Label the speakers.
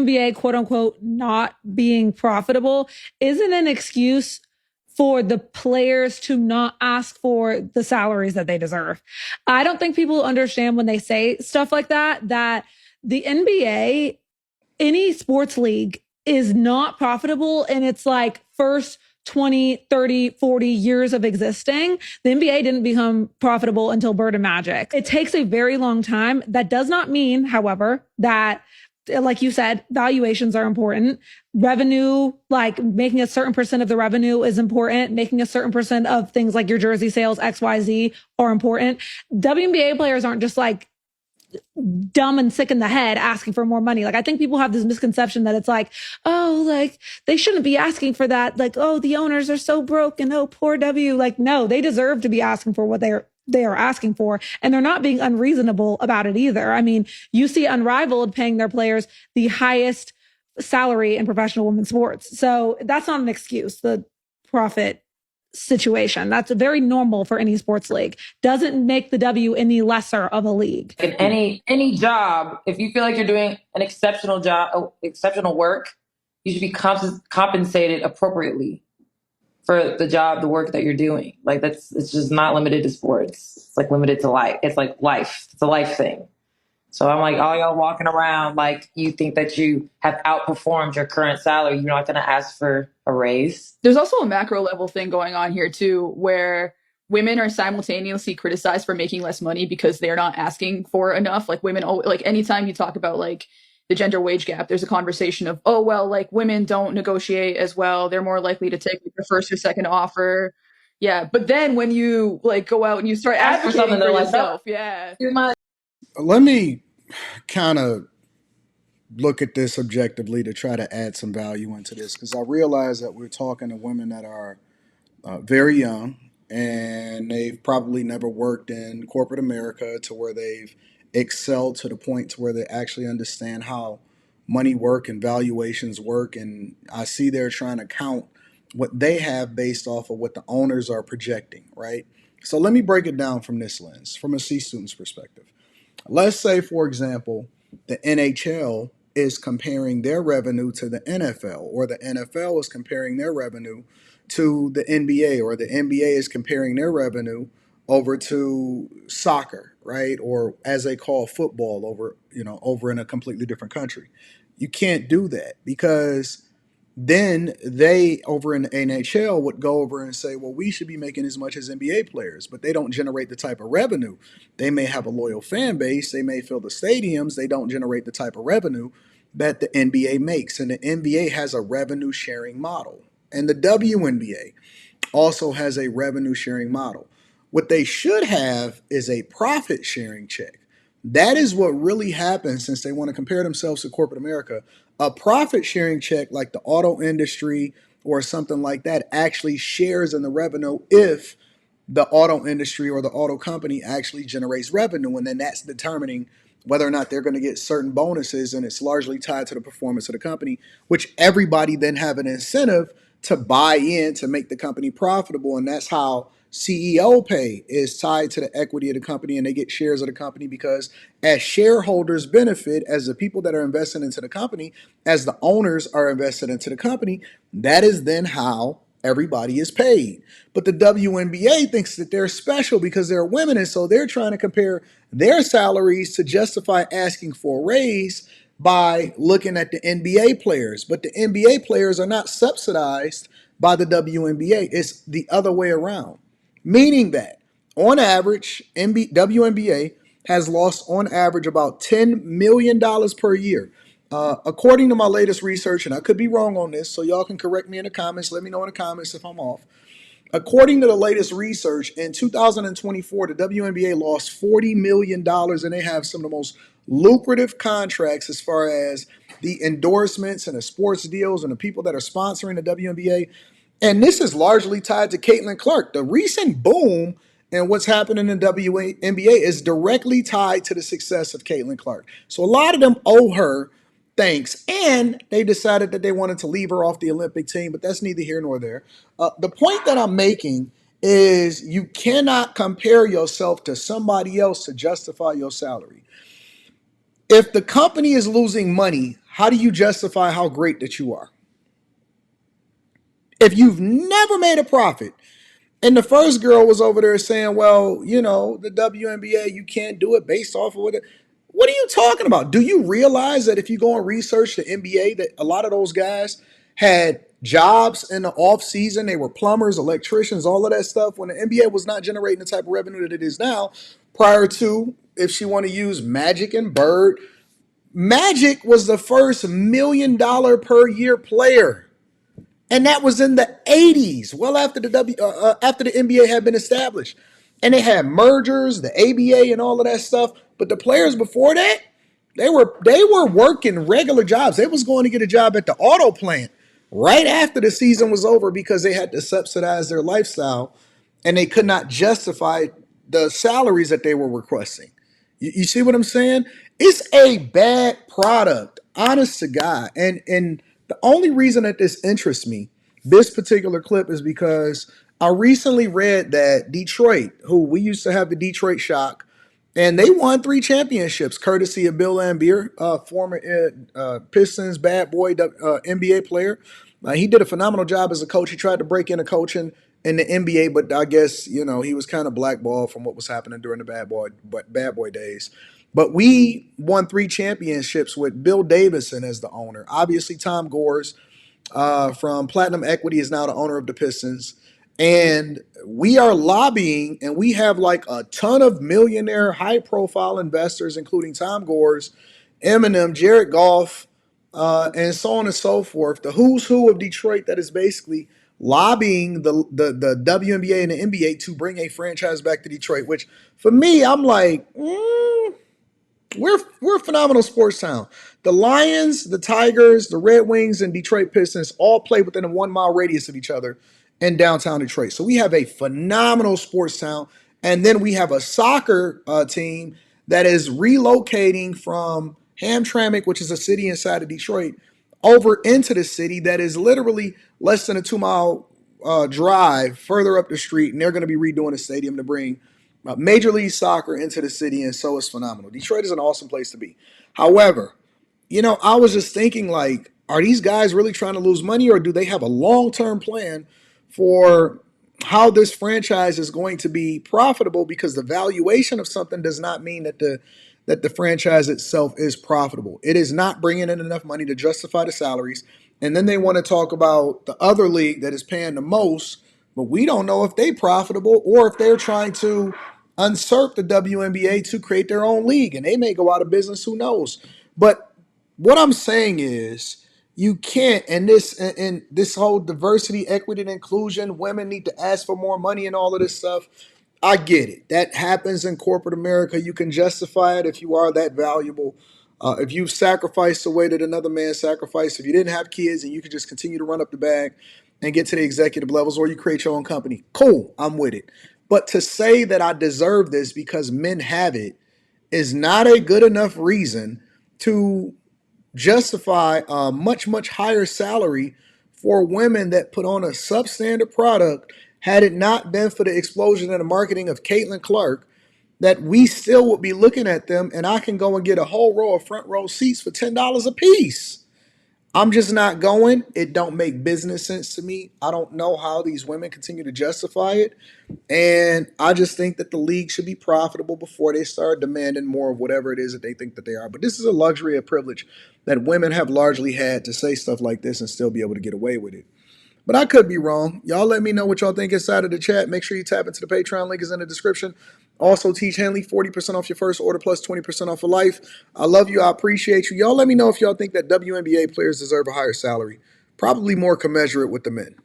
Speaker 1: WNBA, quote unquote, not being profitable isn't an excuse for the players to not ask for the salaries that they deserve. I don't think people understand when they say stuff like that, that the NBA, any sports league, is not profitable in its like first 20, 30, 40 years of existing. The NBA didn't become profitable until Bird and Magic. It takes a very long time. That does not mean, however, that, like you said, valuations are important. Revenue, like making a certain percent of the revenue is important. Making a certain percent of things like your jersey sales, XYZ, are important. WNBA players aren't just like dumb and sick in the head asking for more money. Like, I think people have this misconception that it's like, oh, like they shouldn't be asking for that. Like, oh, the owners are so broke and oh, poor W. Like, no, they deserve to be asking for what they are asking for. And they're not being unreasonable about it either. I mean, you see Unrivaled paying their players the highest salary in professional women's sports. So that's not an excuse. The profit situation, that's very normal for any sports league. Doesn't make the W any lesser of a league.
Speaker 2: In any job, if you feel like you're doing an exceptional job, exceptional work, you should be compensated appropriately for the job, the work that you're doing. Like it's just not limited to sports. It's like limited to life. It's like life. It's a life thing. So I'm like, all y'all walking around like you think that you have outperformed your current salary. You're not going to ask for a raise.
Speaker 3: There's also a macro level thing going on here too, where women are simultaneously criticized for making less money because they're not asking for enough. Like women, like anytime you talk about like the gender wage gap, there's a conversation of, oh, well, like women don't negotiate as well. They're more likely to take like, the first or second offer. Yeah. But then when you like go out and you start
Speaker 2: Ask for
Speaker 3: advocating
Speaker 2: something,
Speaker 3: for
Speaker 2: they're
Speaker 3: yourself,
Speaker 2: like,
Speaker 3: yeah.
Speaker 4: Let me kind of look at this objectively to try to add some value into this, because I realize that we're talking to women that are very young and they've probably never worked in corporate America to where they've excelled to the point to where they actually understand how money work and valuations work. And I see they're trying to count what they have based off of what the owners are projecting, right? So let me break it down from this lens, from a C student's perspective. Let's say, for example, the NHL is comparing their revenue to the NFL, or the NFL is comparing their revenue to the NBA, or the NBA is comparing their revenue over to soccer, right? Or as they call football over in a completely different country. You can't do that, because then they over in the NHL would go over and say, well, we should be making as much as NBA players, but they don't generate the type of revenue. They may have a loyal fan base, they may fill the stadiums, they don't generate the type of revenue that the NBA makes. And the NBA has a revenue sharing model. And the WNBA also has a revenue sharing model. What they should have is a profit sharing check. That is what really happens, since they want to compare themselves to corporate America. A profit sharing check like the auto industry or something like that actually shares in the revenue if the auto industry or the auto company actually generates revenue. And then that's determining whether or not they're going to get certain bonuses. And it's largely tied to the performance of the company, which everybody then have an incentive to buy in to make the company profitable. And that's how CEO pay is tied to the equity of the company, and they get shares of the company, because as shareholders benefit, as the people that are invested into the company, as the owners are invested into the company, that is then how everybody is paid. But the WNBA thinks that they're special because they're women, and so they're trying to compare their salaries to justify asking for a raise by looking at the NBA players. But the NBA players are not subsidized by the WNBA. It's the other way around. Meaning that, on average, WNBA has lost on average about $10 million per year. According to my latest research, and I could be wrong on this, so y'all can correct me in the comments. Let me know in the comments if I'm off. According to the latest research, in 2024, the WNBA lost $40 million, and they have some of the most lucrative contracts as far as the endorsements and the sports deals and the people that are sponsoring the WNBA. And this is largely tied to Caitlin Clark. The recent boom and what's happening in the WNBA is directly tied to the success of Caitlin Clark. So a lot of them owe her thanks, and they decided that they wanted to leave her off the Olympic team, but that's neither here nor there. The point that I'm making is you cannot compare yourself to somebody else to justify your salary. If the company is losing money, how do you justify how great that you are? If you've never made a profit, and the first girl was over there saying, well, you know, the WNBA, you can't do it based off of what. What are you talking about? Do you realize that if you go and research the NBA, that a lot of those guys had jobs in the off season? They were plumbers, electricians, all of that stuff. When the NBA was not generating the type of revenue that it is now, prior to, if she want to use Magic and Bird, Magic was the first $1 million per year player. And that was in the 80s, well after after the NBA had been established. And they had mergers, the ABA and all of that stuff. But the players before that, they were working regular jobs. They was going to get a job at the auto plant right after the season was over because they had to subsidize their lifestyle and they could not justify the salaries that they were requesting. You see what I'm saying? It's a bad product, honest to God. And the only reason that this interests me, this particular clip, is because I recently read that Detroit, who we used to have the Detroit Shock, and they won 3 championships courtesy of Bill Laimbeer, former Pistons bad boy NBA player. He did a phenomenal job as a coach. He tried to break into coaching in the NBA, but I guess, you know, he was kind of blackballed from what was happening during the bad boy days. But we won 3 championships with Bill Davison as the owner. Obviously, Tom Gores from Platinum Equity is now the owner of the Pistons. And we are lobbying, and we have like a ton of millionaire, high-profile investors, including Tom Gores, Eminem, Jared Goff, and so on and so forth. The who's who of Detroit that is basically lobbying the WNBA and the NBA to bring a franchise back to Detroit, which for me, I'm like, we're a phenomenal sports town. The Lions, the Tigers, the Red Wings, and Detroit Pistons all play within a 1 mile radius of each other in downtown Detroit. So we have a phenomenal sports town. And then we have a soccer team that is relocating from Hamtramck, which is a city inside of Detroit, over into the city that is literally less than a 2 mile drive further up the street. And they're going to be redoing the stadium to bring Major League Soccer into the city, and so it's phenomenal. Detroit is an awesome place to be. However, you know, I was just thinking, like, are these guys really trying to lose money, or do they have a long-term plan for how this franchise is going to be profitable? Because the valuation of something does not mean that the franchise itself is profitable. It is not bringing in enough money to justify the salaries. And then they want to talk about the other league that is paying the most, but we don't know if they're profitable or if they're trying to usurp the WNBA to create their own league, and they may go out of business. Who knows? But what I'm saying is, you can't. And this whole diversity, equity, and inclusion, women need to ask for more money and all of this stuff. I get it. That happens in corporate America. You can justify it if you are that valuable. If you've sacrificed the way that another man sacrificed, if you didn't have kids and you could just continue to run up the bag and get to the executive levels, or you create your own company, cool, I'm with it. But to say that I deserve this because men have it is not a good enough reason to justify a much, much higher salary for women that put on a substandard product. Had it not been for the explosion in the marketing of Caitlin Clark, that we still would be looking at them, and I can go and get a whole row of front row seats for $10 a piece. I'm just not going. It don't make business sense to me. I don't know how these women continue to justify it. And I just think that the league should be profitable before they start demanding more of whatever it is that they think that they are. But this is a luxury, a privilege that women have largely had, to say stuff like this and still be able to get away with it. But I could be wrong. Y'all let me know what y'all think inside of the chat. Make sure you tap into the Patreon. Link is in the description. Also, Teach Henley, 40% off your first order plus 20% off for life. I love you. I appreciate you. Y'all let me know if y'all think that WNBA players deserve a higher salary. Probably more commensurate with the men.